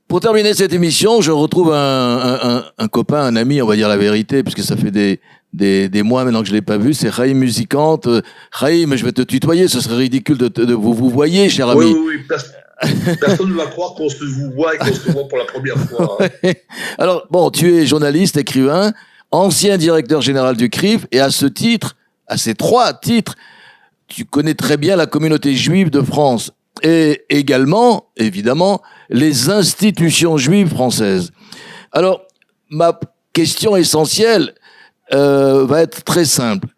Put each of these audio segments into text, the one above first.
Pour terminer cette émission, je retrouve un copain, un ami, on va dire la vérité, puisque ça fait des mois maintenant que je ne l'ai pas vu, c'est Chaim Musicante. Chaim, je vais te tutoyer, ce serait ridicule de vous voyez, cher ami. Oui. Personne ne va croire qu'on se vous voit et qu'on se voit pour la première fois. Alors, bon, tu es journaliste, écrivain, ancien directeur général du CRIF, et à ce titre, à ces 3 titres, tu connais très bien la communauté juive de France et également, évidemment, les institutions juives françaises. Alors, ma question essentielle va être très simple.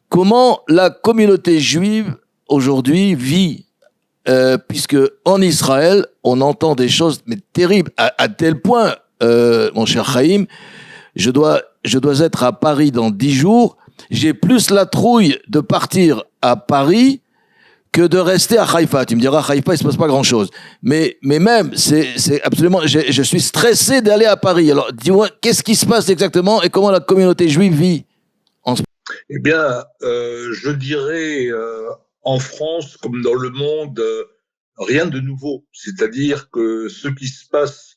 Comment la communauté juive aujourd'hui vit puisque en Israël, on entend des choses mais terribles, à tel point, mon cher Chaim, je dois être à Paris dans 10 jours, j'ai plus la trouille de partir à Paris que de rester à Haïfa. Tu me diras, Haïfa, il se passe pas grand-chose. Mais même, c'est absolument... Je suis stressé d'aller à Paris. Alors, dis-moi, qu'est-ce qui se passe exactement et comment la communauté juive vit en ce moment? Eh bien, je dirais, en France, comme dans le monde, rien de nouveau. C'est-à-dire que ce qui se passe,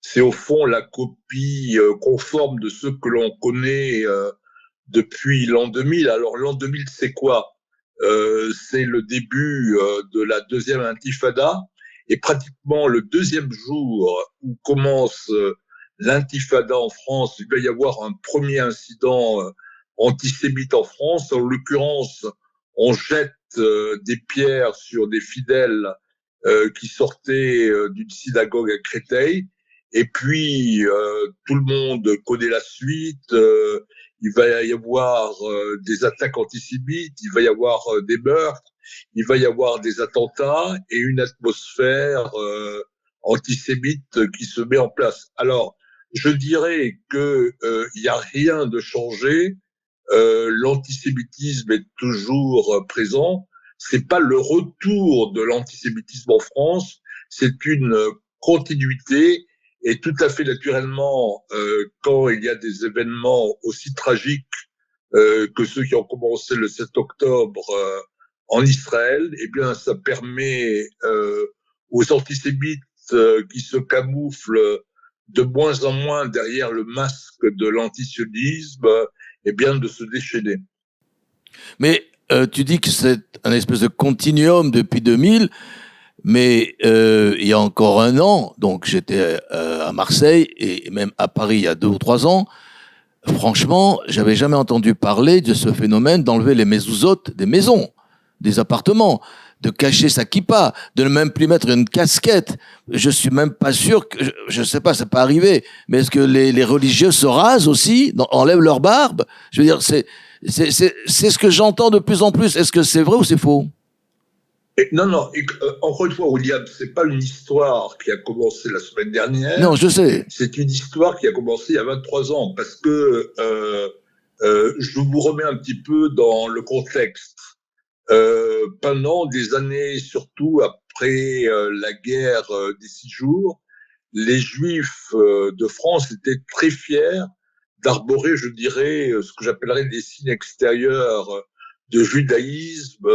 c'est au fond la copie conforme de ce que l'on connaît depuis l'an 2000. Alors, l'an 2000, c'est quoi? C'est le début de la deuxième intifada, et pratiquement le deuxième jour où commence l'intifada en France, il va y avoir un premier incident antisémite en France. En l'occurrence, on jette des pierres sur des fidèles qui sortaient d'une synagogue à Créteil, et puis tout le monde connaît la suite. Il va y avoir des attaques antisémites, il va y avoir des meurtres, il va y avoir des attentats et une atmosphère antisémite qui se met en place. Alors, je dirais que il y a rien de changé. L'antisémitisme est toujours présent. C'est pas le retour de l'antisémitisme en France, c'est une continuité. Et tout à fait naturellement, quand il y a des événements aussi tragiques que ceux qui ont commencé le 7 octobre en Israël, eh bien, ça permet aux antisémites qui se camouflent de moins en moins derrière le masque de l'antisionisme, eh bien, de se déchaîner. Mais tu dis que c'est un espèce de continuum depuis 2000, mais il y a encore 1 an, donc j'étais à Marseille et même à Paris il y a 2 ou 3 ans, franchement, j'avais jamais entendu parler de ce phénomène d'enlever les mezouzotes des maisons, des appartements, de cacher sa kippa, de ne même plus mettre une casquette. Je suis même pas sûr que, je sais pas, ça peut arriver, mais est-ce que les religieux se rasent aussi, enlèvent leur barbe? Je veux dire, c'est ce que j'entends de plus en plus. Est-ce que c'est vrai ou c'est faux? Non, encore une fois, William, c'est pas une histoire qui a commencé la semaine dernière. Non, je sais. C'est une histoire qui a commencé il y a 23 ans, parce que je vous remets un petit peu dans le contexte. Pendant des années, surtout après la guerre des 6 jours, les Juifs de France étaient très fiers d'arborer, je dirais, ce que j'appellerais des signes extérieurs de judaïsme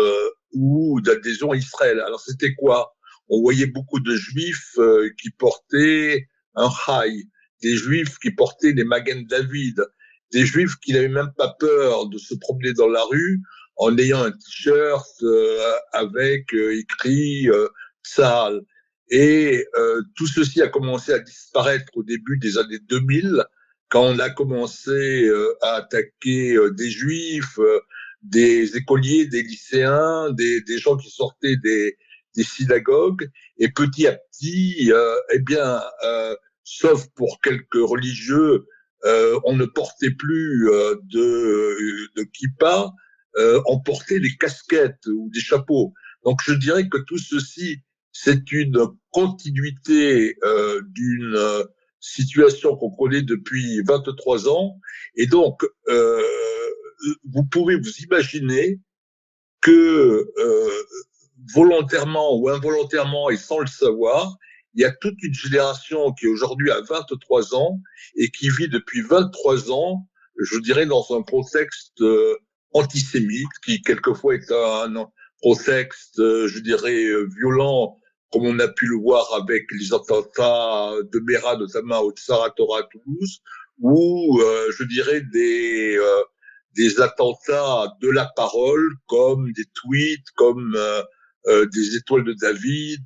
ou d'adhésion à Israël. Alors c'était quoi? On voyait beaucoup de Juifs qui portaient un chai, des Juifs qui portaient des Magen David, des Juifs qui n'avaient même pas peur de se promener dans la rue en ayant un t-shirt avec écrit Tzahal. Et tout ceci a commencé à disparaître au début des années 2000, quand on a commencé à attaquer des Juifs, des écoliers, des lycéens, des gens qui sortaient des synagogues. Et petit à petit, eh bien, sauf pour quelques religieux, on ne portait plus de kippa, on portait des casquettes ou des chapeaux. Donc je dirais que tout ceci, c'est une continuité d'une situation qu'on connaît depuis 23 ans. Et donc, vous pouvez vous imaginer que volontairement ou involontairement et sans le savoir, il y a toute une génération qui aujourd'hui a 23 ans et qui vit depuis 23 ans, je dirais, dans un contexte antisémite, qui quelquefois est un contexte, je dirais, violent comme on a pu le voir avec les attentats de Mera, notamment au Tsaratora à Toulouse, ou je dirais des attentats de la parole, comme des tweets, comme des étoiles de David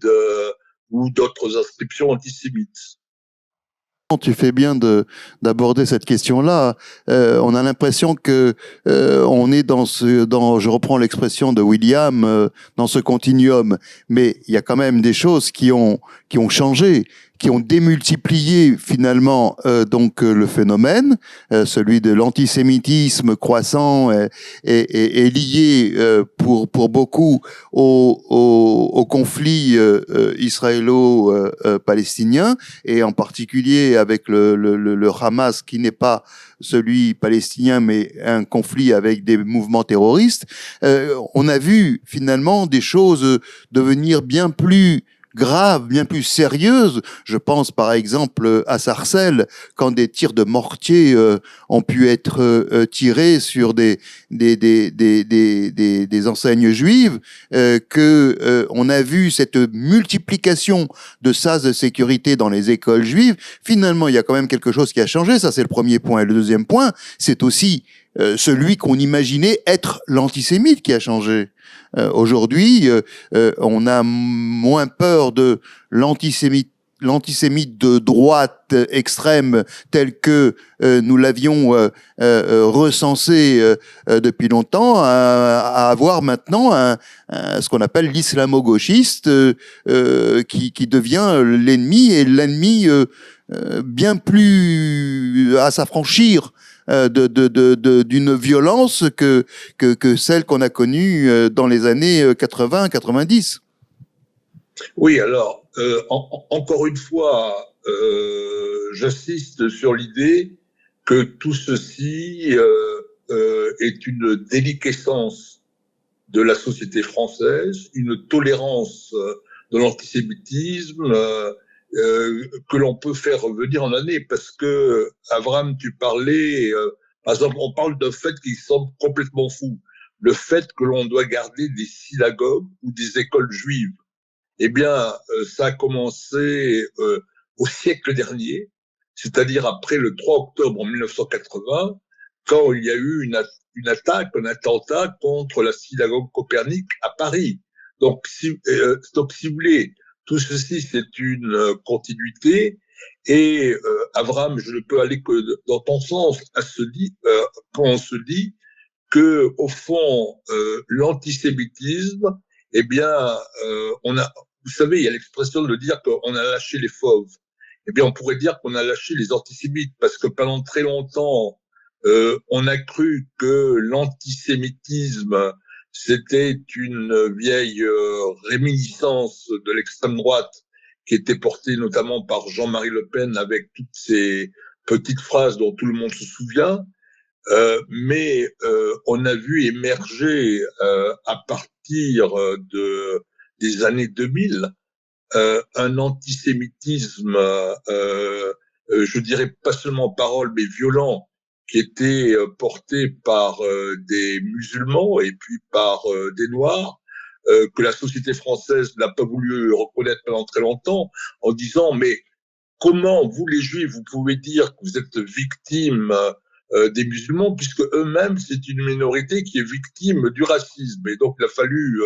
ou d'autres inscriptions antisémites. Tu fais bien d'aborder cette question-là. On a l'impression que on est je reprends l'expression de William, dans ce continuum. Mais il y a quand même des choses qui ont changé, qui ont démultiplié finalement le phénomène, celui de l'antisémitisme croissant est lié pour beaucoup au conflit israélo-palestinien et en particulier avec le Hamas qui n'est pas celui palestinien mais un conflit avec des mouvements terroristes. On a vu finalement des choses devenir bien plus graves, bien plus sérieuses. Je pense par exemple à Sarcelles, quand des tirs de mortier ont pu être tirés sur des enseignes juives, on a vu cette multiplication de sas de sécurité dans les écoles juives. Finalement, il y a quand même quelque chose qui a changé. Ça, c'est le premier point. Et le deuxième point, c'est aussi celui qu'on imaginait être l'antisémite qui a changé. Aujourd'hui, on a moins peur de l'antisémite de droite extrême tel que nous l'avions recensé depuis longtemps, à avoir maintenant ce qu'on appelle l'islamo-gauchiste qui devient l'ennemi, et l'ennemi bien plus à s'affranchir d'une violence que celle qu'on a connue dans les années 80-90. Oui, alors, encore une fois, j'insiste sur l'idée que tout ceci est une déliquescence de la société française, une tolérance de l'antisémitisme que l'on peut faire revenir en année, parce que, Abraham, tu parlais, par exemple, on parle d'un fait qui semble complètement fou, le fait que l'on doit garder des synagogues ou des écoles juives. Eh bien, ça a commencé au siècle dernier, c'est-à-dire après le 3 octobre 1980, quand il y a eu une attaque, un attentat contre la synagogue Copernic à Paris. Donc, si vous voulez, tout ceci, c'est une continuité. Et Abraham, je ne peux aller que dans ton sens quand on se dit que, au fond, l'antisémitisme, eh bien, vous savez, il y a l'expression de dire qu'on a lâché les fauves. Eh bien, on pourrait dire qu'on a lâché les antisémites, parce que pendant très longtemps, on a cru que l'antisémitisme, c'était une vieille réminiscence de l'extrême droite qui était portée notamment par Jean-Marie Le Pen avec toutes ces petites phrases dont tout le monde se souvient. Mais on a vu émerger à partir des années 2000 un antisémitisme, je dirais pas seulement en parole, mais violent, qui était porté par des musulmans et puis par des Noirs, que la société française n'a pas voulu reconnaître pendant très longtemps, en disant mais comment vous les Juifs vous pouvez dire que vous êtes victimes des musulmans, puisque eux-mêmes c'est une minorité qui est victime du racisme. Et donc il a fallu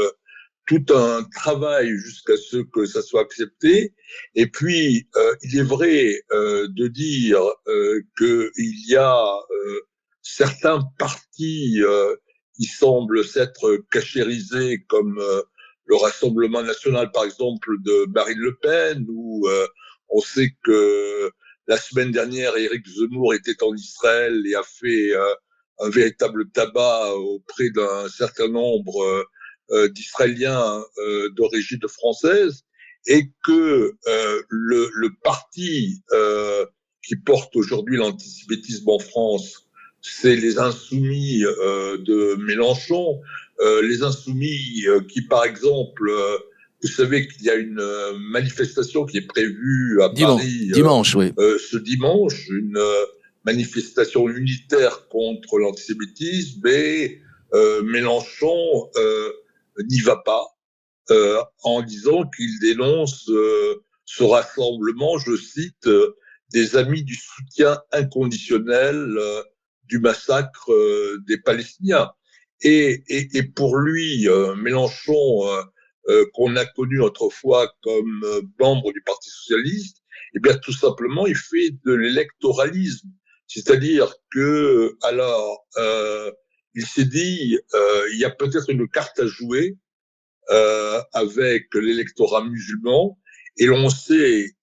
tout un travail jusqu'à ce que ça soit accepté. Et puis, il est vrai de dire qu'il y a certains partis qui semblent s'être cachérisés, comme le Rassemblement national, par exemple, de Marine Le Pen, où on sait que la semaine dernière, Éric Zemmour était en Israël et a fait un véritable tabac auprès d'un certain nombre d'Israéliens d'origine française, et que le parti qui porte aujourd'hui l'antisémitisme en France, c'est les Insoumis de Mélenchon, les Insoumis qui, par exemple, vous savez qu'il y a une manifestation qui est prévue à Paris dimanche, oui. ce dimanche, une manifestation unitaire contre l'antisémitisme, et Mélenchon n'y va pas. en disant qu'il dénonce ce rassemblement, je cite, des amis du soutien inconditionnel du massacre des Palestiniens. Et pour lui, Mélenchon, qu'on a connu autrefois comme membre du Parti socialiste, eh bien tout simplement, il fait de l'électoralisme. C'est-à-dire que, alors, il s'est dit, il y a peut-être une carte à jouer avec l'électorat musulman, et l'on sait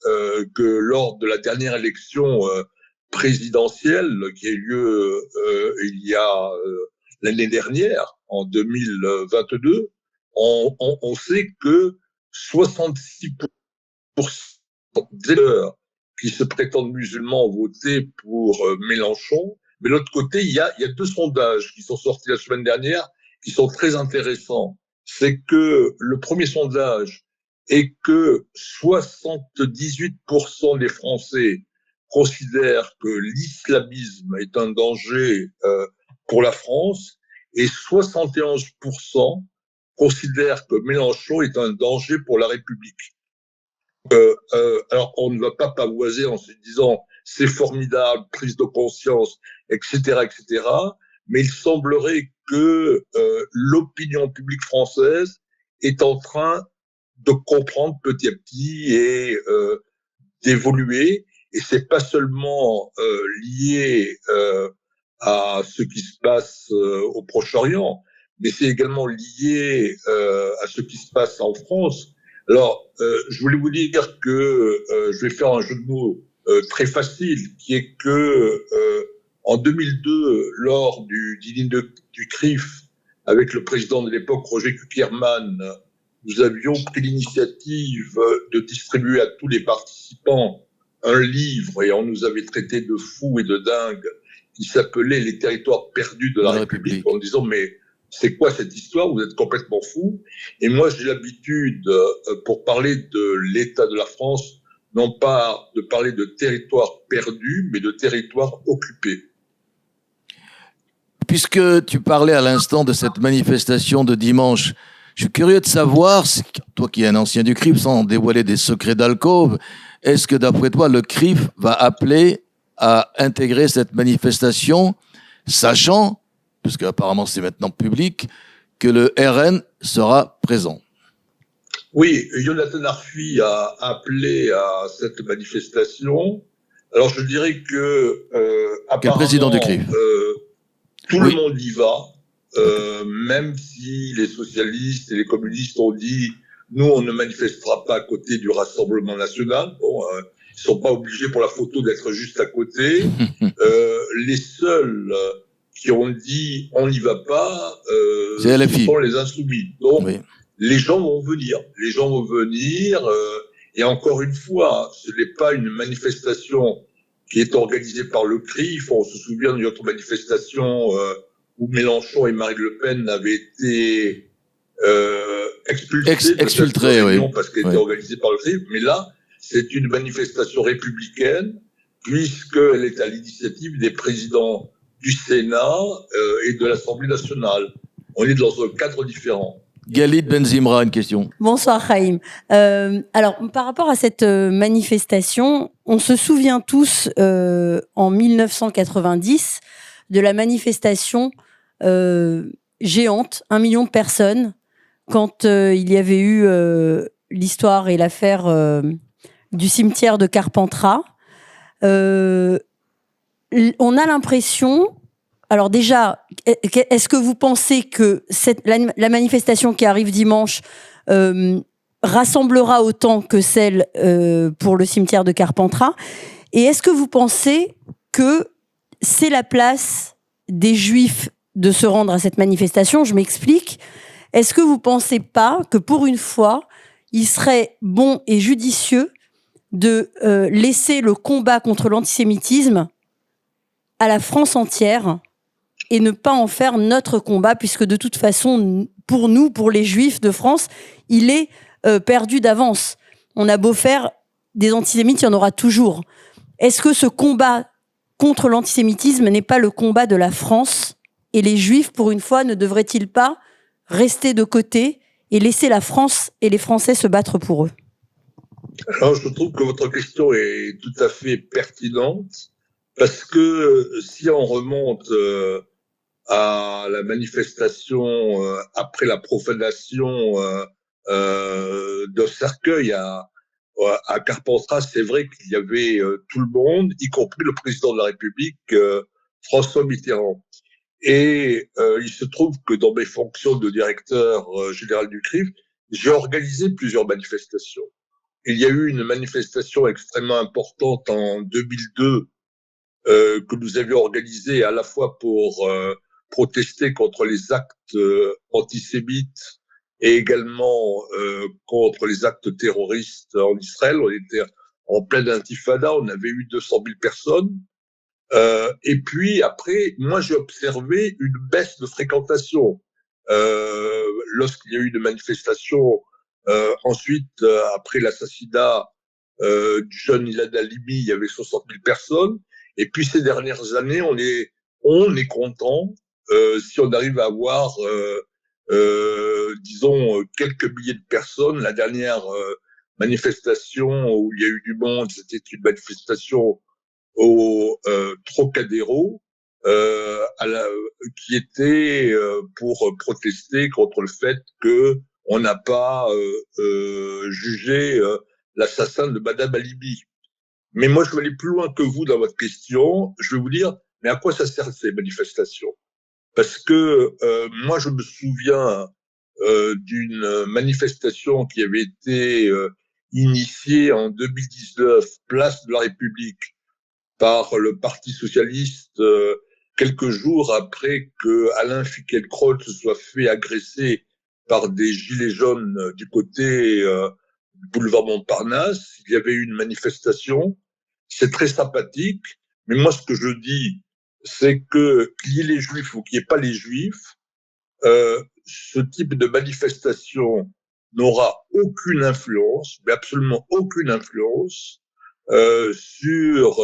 que lors de la dernière élection présidentielle qui a eu lieu il y a l'année dernière, en 2022, on sait que 66% des électeurs qui se prétendent musulmans ont voté pour Mélenchon. Mais de l'autre côté, il y a deux sondages qui sont sortis la semaine dernière qui sont très intéressants. C'est que le premier sondage est que 78% des Français considèrent que l'islamisme est un danger pour la France, et 71% considèrent que Mélenchon est un danger pour la République. Alors, on ne va pas pavoiser en se disant c'est formidable, prise de conscience, etc., etc. Mais il semblerait que l'opinion publique française est en train de comprendre petit à petit et d'évoluer. Et c'est pas seulement lié à ce qui se passe au Proche-Orient, mais c'est également lié à ce qui se passe en France. Alors, je voulais vous dire que je vais faire un jeu de mots très facile, qui est que en 2002, lors du dîner du CRIF, avec le président de l'époque, Roger Kuckerman, nous avions pris l'initiative de distribuer à tous les participants un livre, et on nous avait traité de fous et de dingues, qui s'appelait « Les territoires perdus de la République », en disant « mais c'est quoi cette histoire? Vous êtes complètement fous ». Et moi, j'ai l'habitude, pour parler de l'état de la France, non pas de parler de territoires perdus, mais de territoires occupés. Puisque tu parlais à l'instant de cette manifestation de dimanche, je suis curieux de savoir, toi qui es un ancien du CRIF, sans dévoiler des secrets d'alcôve, est-ce que d'après toi, le CRIF va appeler à intégrer cette manifestation, sachant, puisque apparemment c'est maintenant public, que le RN sera présent? Oui, Jonathan Arfi a appelé à cette manifestation. Alors je dirais que apparemment, président du CRIF. Tout le monde y va, même si les socialistes et les communistes ont dit nous on ne manifestera pas à côté du Rassemblement national. Bon, ils sont pas obligés pour la photo d'être juste à côté. Les seuls qui ont dit on n'y va pas, ce sont les insoumis. Donc oui. Les gens vont venir. Les gens vont venir. Et encore une fois, ce n'est pas une manifestation qui est organisée par le CRIF. On se souvient d'une autre manifestation où Mélenchon et Marine Le Pen avaient été exfiltrés, oui. Parce qu'elle était organisée par le CRIF. Mais là, c'est une manifestation républicaine, puisqu'elle est à l'initiative des présidents du Sénat et de l'Assemblée nationale. On est dans un cadre différent. Galit Benzimra, une question. Bonsoir Chaim. Alors, par rapport à cette manifestation, on se souvient tous en 1990 de la manifestation géante, 1 million de personnes, quand il y avait eu l'histoire et l'affaire du cimetière de Carpentras. On a l'impression... Alors déjà, est-ce que vous pensez que la manifestation qui arrive dimanche rassemblera autant que celle pour le cimetière de Carpentras? Et est-ce que vous pensez que c'est la place des Juifs de se rendre à cette manifestation? Je m'explique. Est-ce que vous pensez pas que pour une fois, il serait bon et judicieux de laisser le combat contre l'antisémitisme à la France entière et ne pas en faire notre combat, puisque de toute façon, pour nous, pour les Juifs de France, il est perdu d'avance. On a beau faire des antisémites, il y en aura toujours. Est-ce que ce combat contre l'antisémitisme n'est pas le combat de la France? Et les Juifs, pour une fois, ne devraient-ils pas rester de côté et laisser la France et les Français se battre pour eux? Alors, je trouve que votre question est tout à fait pertinente parce que si on remonte à la manifestation après la profanation d'un cercueil à Carpentras, c'est vrai qu'il y avait tout le monde, y compris le président de la République, François Mitterrand. Et il se trouve que dans mes fonctions de directeur général du CRIF, j'ai organisé plusieurs manifestations. Il y a eu une manifestation extrêmement importante en 2002 que nous avions organisée à la fois pour protester contre les actes antisémites et également contre les actes terroristes en Israël. On était en pleine intifada, on avait eu 200 000 personnes. Et puis après, moi j'ai observé une baisse de fréquentation lorsqu'il y a eu une manifestation. Ensuite, après l'assassinat du jeune Ilan Halimi, il y avait 60 000 personnes. Et puis ces dernières années, on est content si on arrive à avoir, disons, quelques milliers de personnes. La dernière manifestation où il y a eu du monde, c'était une manifestation au Trocadéro, qui était pour protester contre le fait que on n'a pas jugé l'assassin de Madame Halimi. Mais moi, je vais aller plus loin que vous dans votre question. Je vais vous dire, mais à quoi ça sert ces manifestations? Parce que moi, je me souviens d'une manifestation qui avait été initiée en 2019, place de la République, par le Parti socialiste, quelques jours après que Alain Finkielkraut se soit fait agresser par des gilets jaunes du côté du boulevard Montparnasse. Il y avait eu une manifestation. C'est très sympathique, mais moi, ce que je dis, c'est que qu'il y ait les Juifs ou qu'il n'y ait pas les Juifs, ce type de manifestation n'aura aucune influence, mais absolument aucune influence sur,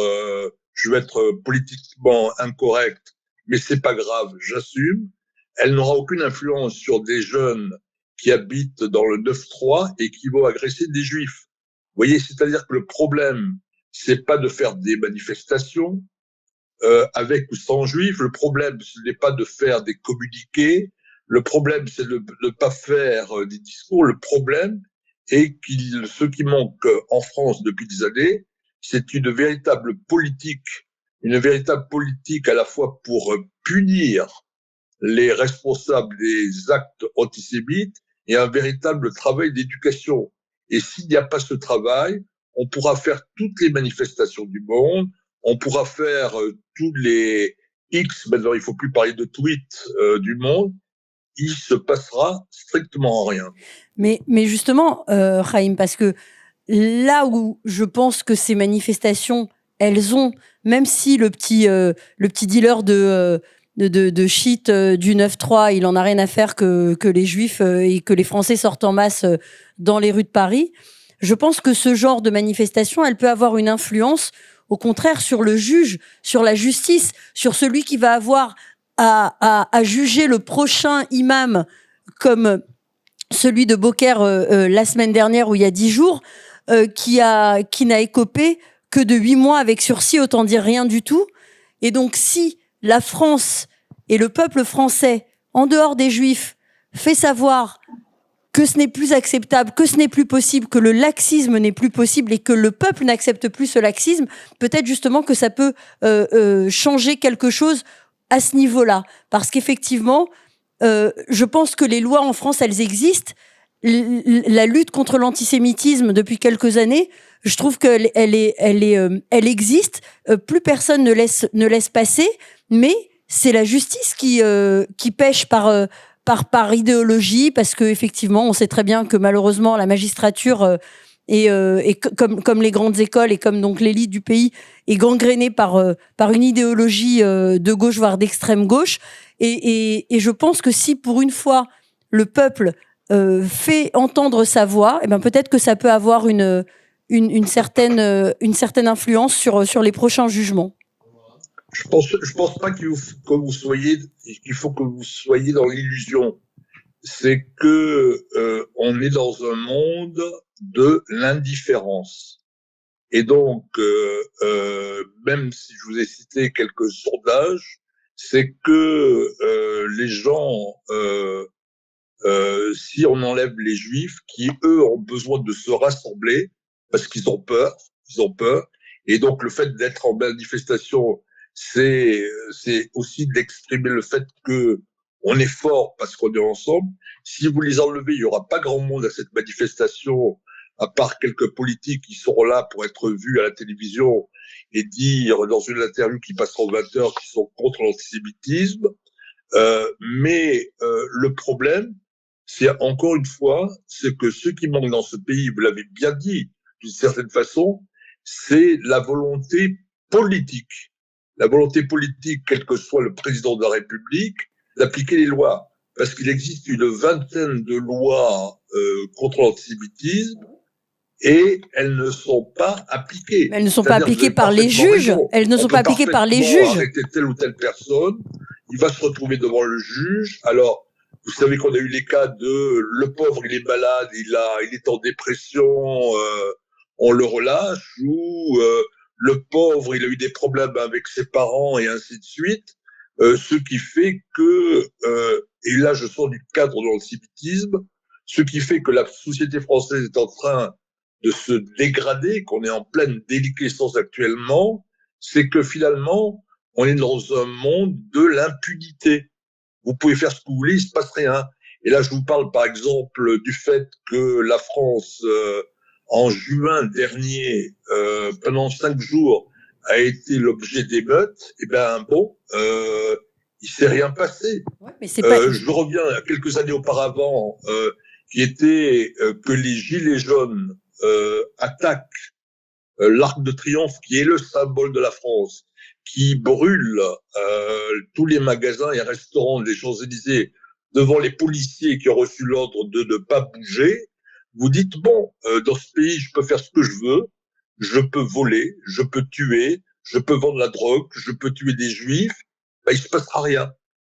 je vais être politiquement incorrect, mais c'est pas grave, j'assume. Elle n'aura aucune influence sur des jeunes qui habitent dans le 9-3 et qui vont agresser des Juifs. Vous voyez, c'est-à-dire que le problème, c'est pas de faire des manifestations avec ou sans Juifs. Le problème, ce n'est pas de faire des communiqués. Le problème, c'est de ne pas faire des discours. Le problème est ce qui manque en France depuis des années, c'est une véritable politique à la fois pour punir les responsables des actes antisémites et un véritable travail d'éducation. Et s'il n'y a pas ce travail, on pourra faire toutes les manifestations du monde, on pourra faire tous les X, maintenant il ne faut plus parler de tweets du monde, il se passera strictement rien. Mais justement, Chaim, parce que là où je pense que ces manifestations, elles ont, même si le petit dealer de shit du 9-3, il en a rien à faire que les Juifs et que les Français sortent en masse dans les rues de Paris, je pense que ce genre de manifestation, elle peut avoir une influence, au contraire, sur le juge, sur la justice, sur celui qui va avoir à juger le prochain imam, comme celui de Beaucaire la semaine dernière ou il y a 10 jours, qui n'a écopé que de 8 mois avec sursis, autant dire rien du tout. Et donc, si la France et le peuple français, en dehors des Juifs, fait savoir que ce n'est plus acceptable, que ce n'est plus possible, que le laxisme n'est plus possible et que le peuple n'accepte plus ce laxisme, peut-être justement que ça peut changer quelque chose à ce niveau-là. Parce qu'effectivement, je pense que les lois en France, elles existent. La lutte contre l'antisémitisme depuis quelques années, je trouve qu'elle elle existe. Plus personne ne laisse passer, mais c'est la justice qui pêche par idéologie, parce que effectivement, on sait très bien que malheureusement la magistrature et comme les grandes écoles et comme donc l'élite du pays est gangrénée par une idéologie de gauche voire d'extrême gauche. Et je pense que si pour une fois le peuple fait entendre sa voix, et ben peut-être que ça peut avoir une certaine influence sur les prochains jugements. Je pense pas qu'il faut que vous soyez dans l'illusion. c'est que on est dans un monde de l'indifférence. Et donc, même si je vous ai cité quelques sondages, c'est que les gens, si on enlève les Juifs, qui eux ont besoin de se rassembler parce qu'ils ont peur, et donc le fait d'être en manifestation, c'est aussi d'exprimer le fait que on est fort parce qu'on est ensemble. Si vous les enlevez, il y aura pas grand monde à cette manifestation, à part quelques politiques qui seront là pour être vus à la télévision et dire dans une interview qui passera aux 20 heures qu'ils sont contre l'antisémitisme. Mais le problème, c'est encore une fois, c'est que ce qui manque dans ce pays, vous l'avez bien dit, d'une certaine façon, c'est la volonté politique. La volonté politique, quel que soit le président de la République, d'appliquer les lois. Parce qu'il existe une vingtaine de lois contre l'antisémitisme et elles ne sont pas appliquées. Mais elles ne sont pas appliquées par les juges. Raison. Elles ne sont pas appliquées par les juges. Arrêter telle ou telle personne, il va se retrouver devant le juge. Alors, vous savez qu'on a eu les cas de le pauvre, il est malade, il est en dépression, on le relâche, ou le pauvre, il a eu des problèmes avec ses parents et ainsi de suite. Ce qui fait que, et là je sors du cadre de l'antisémitisme, ce qui fait que la société française est en train de se dégrader, qu'on est en pleine déliquescence actuellement, c'est que finalement, on est dans un monde de l'impunité. Vous pouvez faire ce que vous voulez, il se passe rien. Et là, je vous parle par exemple du fait que la France, en juin dernier, pendant 5 jours, a été l'objet d'émeutes. Eh ben bon, il s'est rien passé. Ouais, mais c'est pas... Je reviens à quelques années auparavant, qui était que les gilets jaunes attaquent l'Arc de Triomphe, qui est le symbole de la France, qui brûle tous les magasins et restaurants des Champs-Élysées devant les policiers qui ont reçu l'ordre de ne pas bouger. Vous dites, bon, dans ce pays, je peux faire ce que je veux, je peux voler, je peux tuer, je peux vendre la drogue, je peux tuer des juifs, ben, il se passera rien.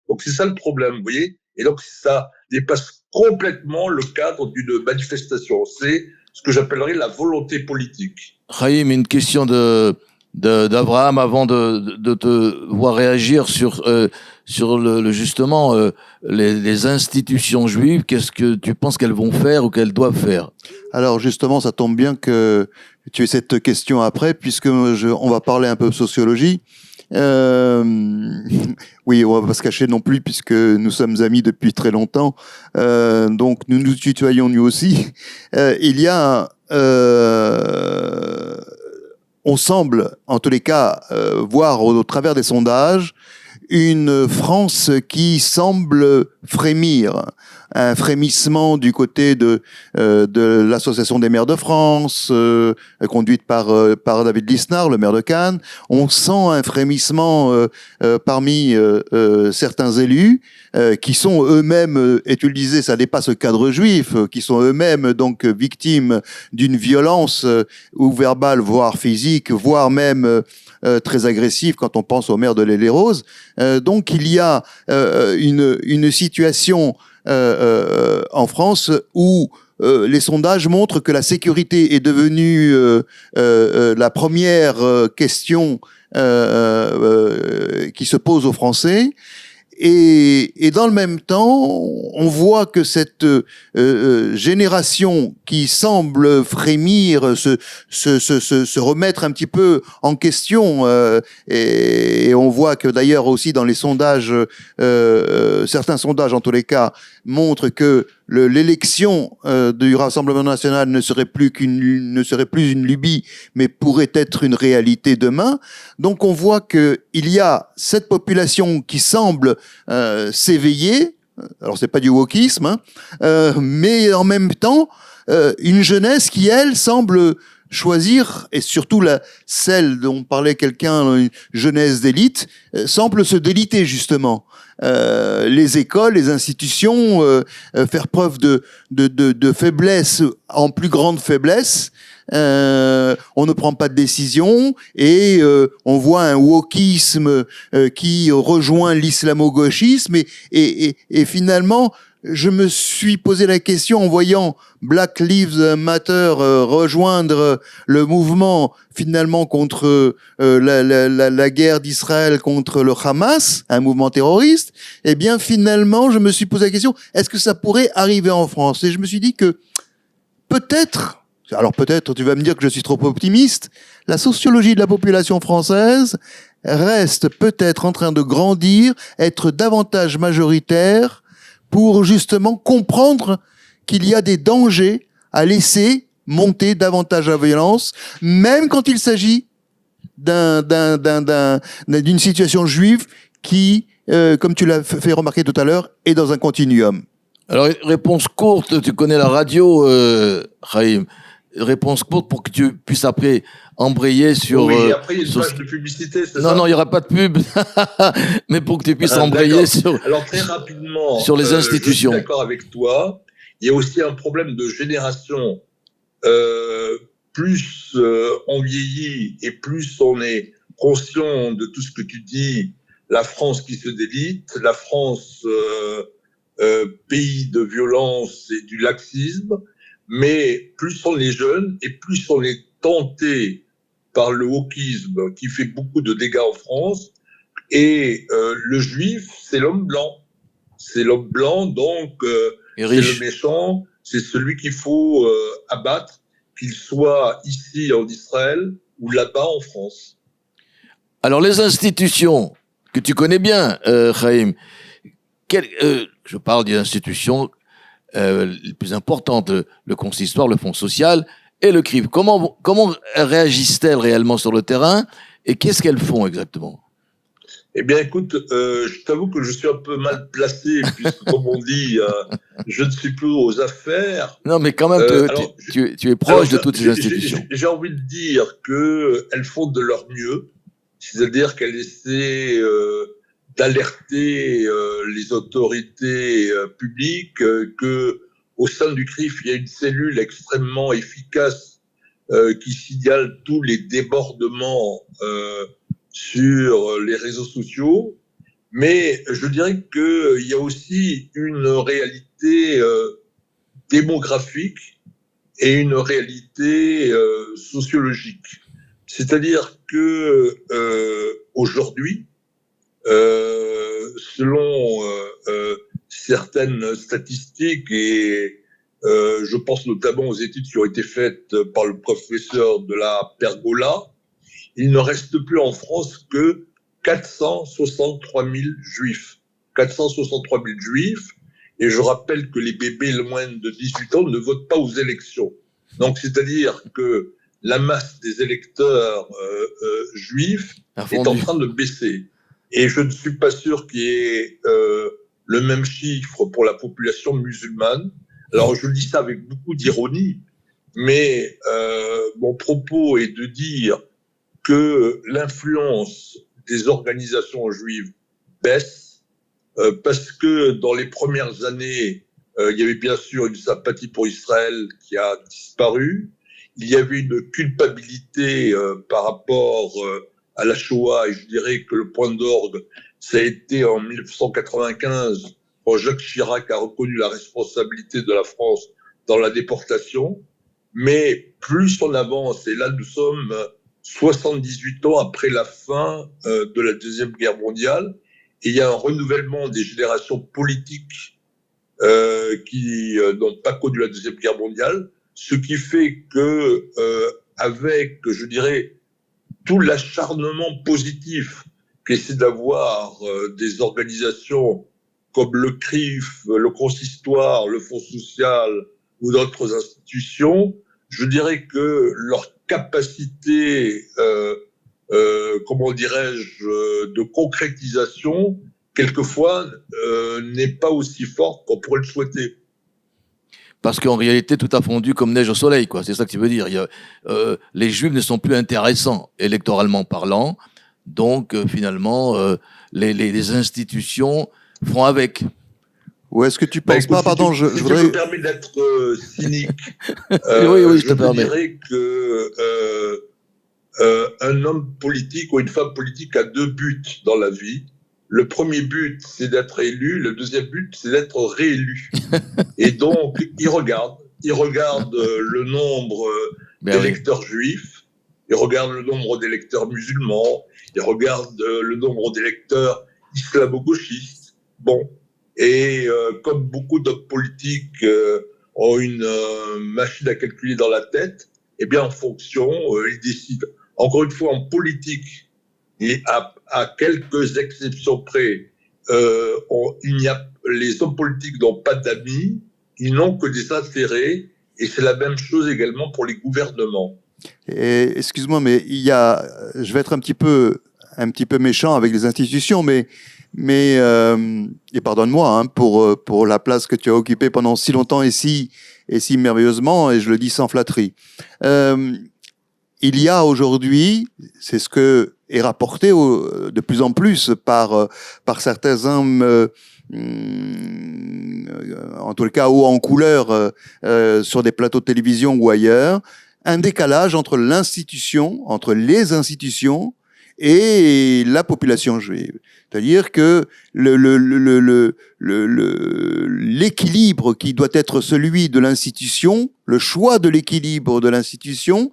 Donc c'est ça le problème, vous voyez. Et donc ça dépasse complètement le cadre d'une manifestation. C'est ce que j'appellerais la volonté politique. Chaim, une question d'Abraham avant de te voir réagir sur justement les institutions juives. Qu'est-ce que tu penses qu'elles vont faire ou qu'elles doivent faire? Alors justement, ça tombe bien que tu aies cette question après, puisque on va parler un peu sociologie. Oui, on va pas se cacher non plus, puisque nous sommes amis depuis très longtemps. Donc nous nous tutoyons nous aussi. Il y a on semble, en tous les cas, voir au travers des sondages une France qui semble frémir, un frémissement du côté de l'Association des maires de France, conduite par David Lisnard, le maire de Cannes. On sent un frémissement parmi certains élus qui sont eux-mêmes, et tu le disais, ça dépasse le cadre juif, qui sont eux-mêmes donc victimes d'une violence ou verbale, voire physique, voire même très agressive quand on pense au maire de l'Île-et-Rose. Donc il y a une situation en France où les sondages montrent que la sécurité est devenue la première question qui se pose aux Français. Et dans le même temps, on voit que cette génération qui semble frémir, se remettre un petit peu en question, et on voit que d'ailleurs aussi dans les sondages, certains sondages en tous les cas, montrent que l'élection du Rassemblement national ne serait plus une lubie, mais pourrait être une réalité demain. Donc on voit que il y a cette population qui semble s'éveiller. Alors c'est pas du wokisme, hein, mais en même temps une jeunesse qui elle semble choisir, et surtout celle dont parlait quelqu'un, une jeunesse d'élite, semble se déliter justement. Les écoles, les institutions, faire preuve de faiblesse en plus grande faiblesse, on ne prend pas de décision et on voit un wokisme qui rejoint l'islamo-gauchisme et finalement je me suis posé la question en voyant Black Lives Matter rejoindre le mouvement finalement contre la guerre d'Israël contre le Hamas, un mouvement terroriste. Eh bien finalement je me suis posé la question, est-ce que ça pourrait arriver en France? Et je me suis dit que peut-être, alors peut-être tu vas me dire que je suis trop optimiste, la sociologie de la population française reste peut-être en train de grandir, être davantage majoritaire pour justement comprendre qu'il y a des dangers à laisser monter davantage la violence, même quand il s'agit d'une situation juive qui, comme tu l'as fait remarquer tout à l'heure, est dans un continuum. Alors, réponse courte, tu connais la radio, Chaim. Réponse courte pour que tu puisses après embrayer sur... Oui, après il y a une page de publicité, c'est ça? Non, il n'y aura pas de pub. Mais pour que tu puisses embrayer sur... Alors très rapidement, sur les institutions. Je suis d'accord avec toi. Il y a aussi un problème de génération. Plus on vieillit et plus on est conscient de tout ce que tu dis, la France qui se délite, la France pays de violence et du laxisme, mais plus on est jeune et plus on est tenté par le wokisme qui fait beaucoup de dégâts en France. Et le juif, c'est l'homme blanc. C'est l'homme blanc, donc c'est le méchant, c'est celui qu'il faut abattre, qu'il soit ici en Israël ou là-bas en France. Alors les institutions que tu connais bien, Chaim, je parle des institutions les plus importantes, le consistoire, le fonds social et le CRIF. Comment réagissent-elles réellement sur le terrain et qu'est-ce qu'elles font exactement? Eh bien, écoute, je t'avoue que je suis un peu mal placé, puisque, comme on dit, je ne suis plus aux affaires. Non, mais quand même, tu es proche de toutes ces institutions. J'ai envie de dire qu'elles font de leur mieux, c'est-à-dire qu'elles essaient d'alerter les autorités publiques que, au sein du CRIF, il y a une cellule extrêmement efficace qui signale tous les débordements sur les réseaux sociaux, mais je dirais qu'il y a aussi une réalité démographique et une réalité sociologique. C'est-à-dire que aujourd'hui, selon certaines statistiques, et je pense notamment aux études qui ont été faites par le professeur de la Pergola, il ne reste plus en France que 463 000 juifs. 463 000 juifs. Et je rappelle que les bébés le moins de 18 ans ne votent pas aux élections. Donc, c'est-à-dire que la masse des électeurs juifs est en train de baisser. Et je ne suis pas sûr qu'il y ait le même chiffre pour la population musulmane. Alors, je dis ça avec beaucoup d'ironie, mais mon propos est de dire que l'influence des organisations juives baisse parce que dans les premières années, il y avait bien sûr une sympathie pour Israël qui a disparu. Il y avait une culpabilité par rapport à la Shoah et je dirais que le point d'orgue, ça a été en 1995 quand Jacques Chirac a reconnu la responsabilité de la France dans la déportation. Mais plus on avance, et là nous sommes 78 ans après la fin de la Deuxième Guerre mondiale, et il y a un renouvellement des générations politiques qui n'ont pas connu la Deuxième Guerre mondiale, ce qui fait que avec, je dirais, tout l'acharnement positif qu'essaient d'avoir des organisations comme le CRIF, le Consistoire, le Fonds social ou d'autres institutions, je dirais que leur capacité, comment dirais-je, de concrétisation, quelquefois, n'est pas aussi forte qu'on pourrait le souhaiter. Parce qu'en réalité, tout a fondu comme neige au soleil, quoi. C'est ça que tu veux dire. Les Juifs ne sont plus intéressants, électoralement parlant. Donc, finalement, les institutions font avec. Ou est-ce que tu penses écoute, pas, pardon, si je tu voudrais... me permets d'être cynique, Oui, je te je te permets. dirais que un homme politique ou une femme politique a deux buts dans la vie. Le premier but, c'est d'être élu. Le deuxième but, c'est d'être réélu. Et donc, il regarde le nombre Ben oui. d'électeurs juifs, il regarde le nombre d'électeurs musulmans, il regarde le nombre d'électeurs islamo-gauchistes. Bon. Et comme beaucoup d'hommes politiques ont une machine à calculer dans la tête, eh bien, en fonction, ils décident. Encore une fois, en politique, et à quelques exceptions près, les hommes politiques n'ont pas d'amis, ils n'ont que des intérêts, et c'est la même chose également pour les gouvernements. Et, excuse-moi, mais je vais être un petit peu méchant avec les institutions, mais et pardonne-moi hein, pour la place que tu as occupée pendant si longtemps et si merveilleusement, et je le dis sans flatterie. Il y a aujourd'hui, c'est ce que est rapporté de plus en plus par certains hommes, en tout cas haut en couleur, sur des plateaux de télévision ou ailleurs, un décalage entre les institutions et la population juive. C'est-à-dire que l'équilibre qui doit être celui de l'institution, le choix de l'équilibre de l'institution,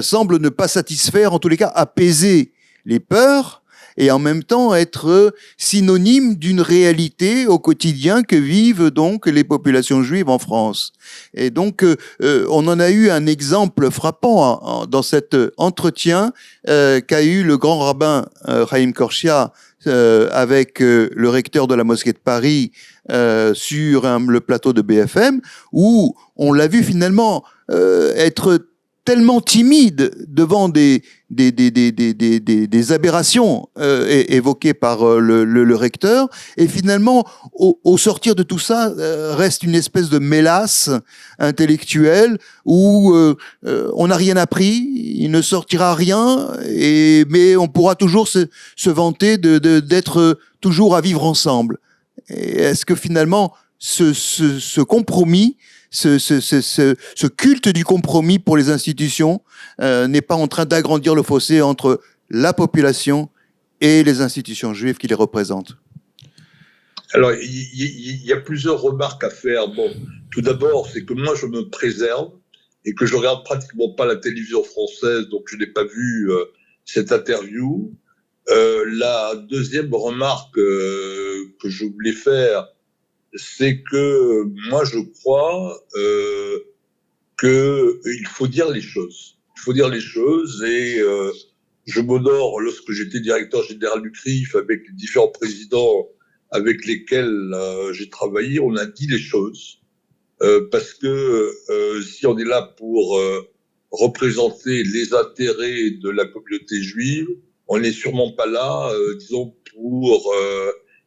semble ne pas satisfaire, en tous les cas, apaiser les peurs et en même temps être synonyme d'une réalité au quotidien que vivent donc les populations juives en France. Et donc, on en a eu un exemple frappant dans cet entretien qu'a eu le grand rabbin Chaim Korshia avec le recteur de la mosquée de Paris sur le plateau de BFM, où on l'a vu finalement être tellement timide devant des aberrations évoquées par le recteur, et finalement, au sortir de tout ça, reste une espèce de mélasse intellectuelle où on n'a rien appris, il ne sortira rien, mais on pourra toujours se vanter d'être toujours à vivre ensemble. Et est-ce que finalement, ce compromis, ce culte du compromis pour les institutions n'est pas en train d'agrandir le fossé entre la population et les institutions juives qui les représentent? Alors, il y a plusieurs remarques à faire. Bon, tout d'abord, c'est que moi, je me préserve et que je regarde pratiquement pas la télévision française, donc je n'ai pas vu cette interview. La deuxième remarque que je voulais faire, c'est que moi, je crois qu'il faut dire les choses. Il faut dire les choses et je m'honore lorsque j'étais directeur général du CRIF avec les différents présidents avec lesquels j'ai travaillé, on a dit les choses. Parce que si on est là pour représenter les intérêts de la communauté juive, on n'est sûrement pas là, disons, pour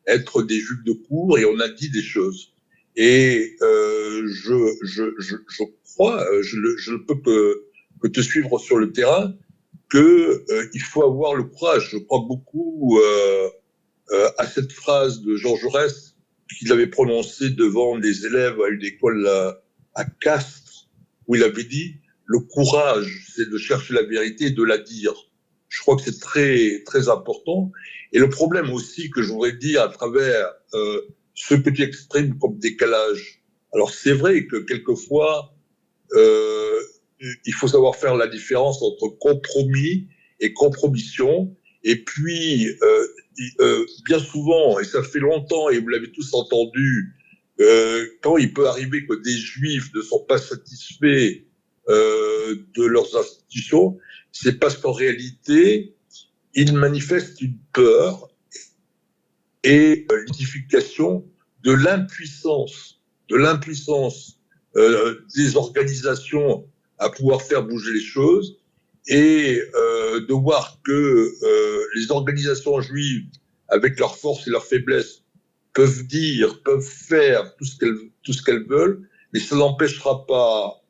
être des juifs de cour, et on a dit des choses. Et je crois, je ne peux que te suivre sur le terrain, que il faut avoir le courage. Je crois beaucoup à cette phrase de Jean Jaurès qu'il avait prononcée devant des élèves à une école à Castres, où il avait dit « Le courage, c'est de chercher la vérité et de la dire ». Je crois que c'est très, très important. Et le problème aussi que je voudrais dire à travers ce que tu exprimes comme décalage. Alors c'est vrai que quelquefois, il faut savoir faire la différence entre compromis et compromission. Et puis, bien souvent, et ça fait longtemps, et vous l'avez tous entendu, quand il peut arriver que des juifs ne sont pas satisfaits de leurs institutions, c'est parce qu'en réalité, ils manifestent une peur et l'identification de l'impuissance des organisations à pouvoir faire bouger les choses, et de voir que les organisations juives, avec leurs forces et leurs faiblesses, peuvent faire tout ce qu'elles veulent, mais ça n'empêchera pas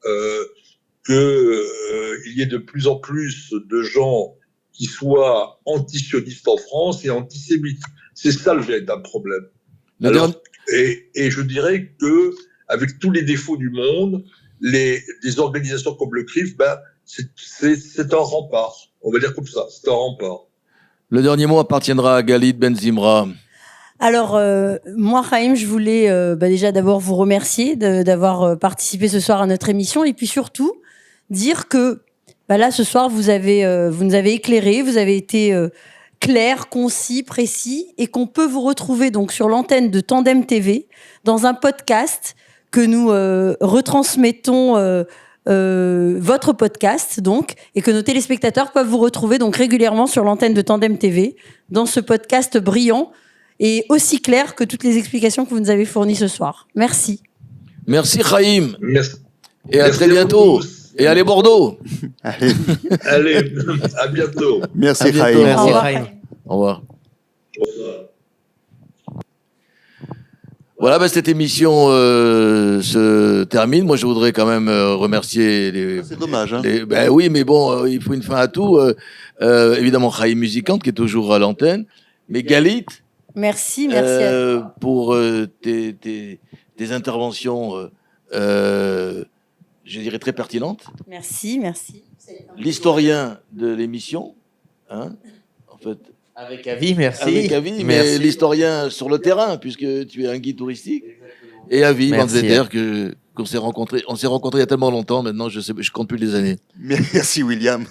qu'il y ait de plus en plus de gens qui soient antisionistes en France et antisémites. C'est ça le véritable problème. Alors, et je dirais que, avec tous les défauts du monde, des organisations comme le CRIF, c'est un rempart. On va dire comme ça, c'est un rempart. Le dernier mot appartiendra à Galit Benzimra. Alors, moi, Chaim, je voulais déjà d'abord vous remercier d'avoir participé ce soir à notre émission et puis surtout dire que là, ce soir, vous nous avez éclairé, vous avez été clair, concis, précis et qu'on peut vous retrouver donc sur l'antenne de Tandem TV dans un podcast que nous retransmettons votre podcast donc et que nos téléspectateurs peuvent vous retrouver donc régulièrement sur l'antenne de Tandem TV dans ce podcast brillant et aussi clair que toutes les explications que vous nous avez fournies ce soir. Merci. Merci Chaim. Merci. Et à très bientôt. Et allez Bordeaux. Allez, à bientôt. Merci bientôt. Chaim. Au revoir. Au revoir. Bonsoir. Voilà, cette émission se termine. Moi, je voudrais quand même remercier les... C'est dommage, hein. Oui, mais bon, il faut une fin à tout. Évidemment, Chaim Musicante, qui est toujours à l'antenne. Mais Galit... Merci à pour tes interventions, je dirais très pertinentes. Merci. L'historien de l'émission, hein, en fait. Avec avis, merci. Avec avis, mais l'historien sur le terrain, puisque tu es un guide touristique. Et avis, Banzeter, qu'on s'est rencontrés. On s'est rencontrés il y a tellement longtemps, maintenant je compte plus les années. Merci William.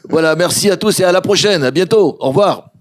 Voilà, merci à tous et à la prochaine. À bientôt. Au revoir.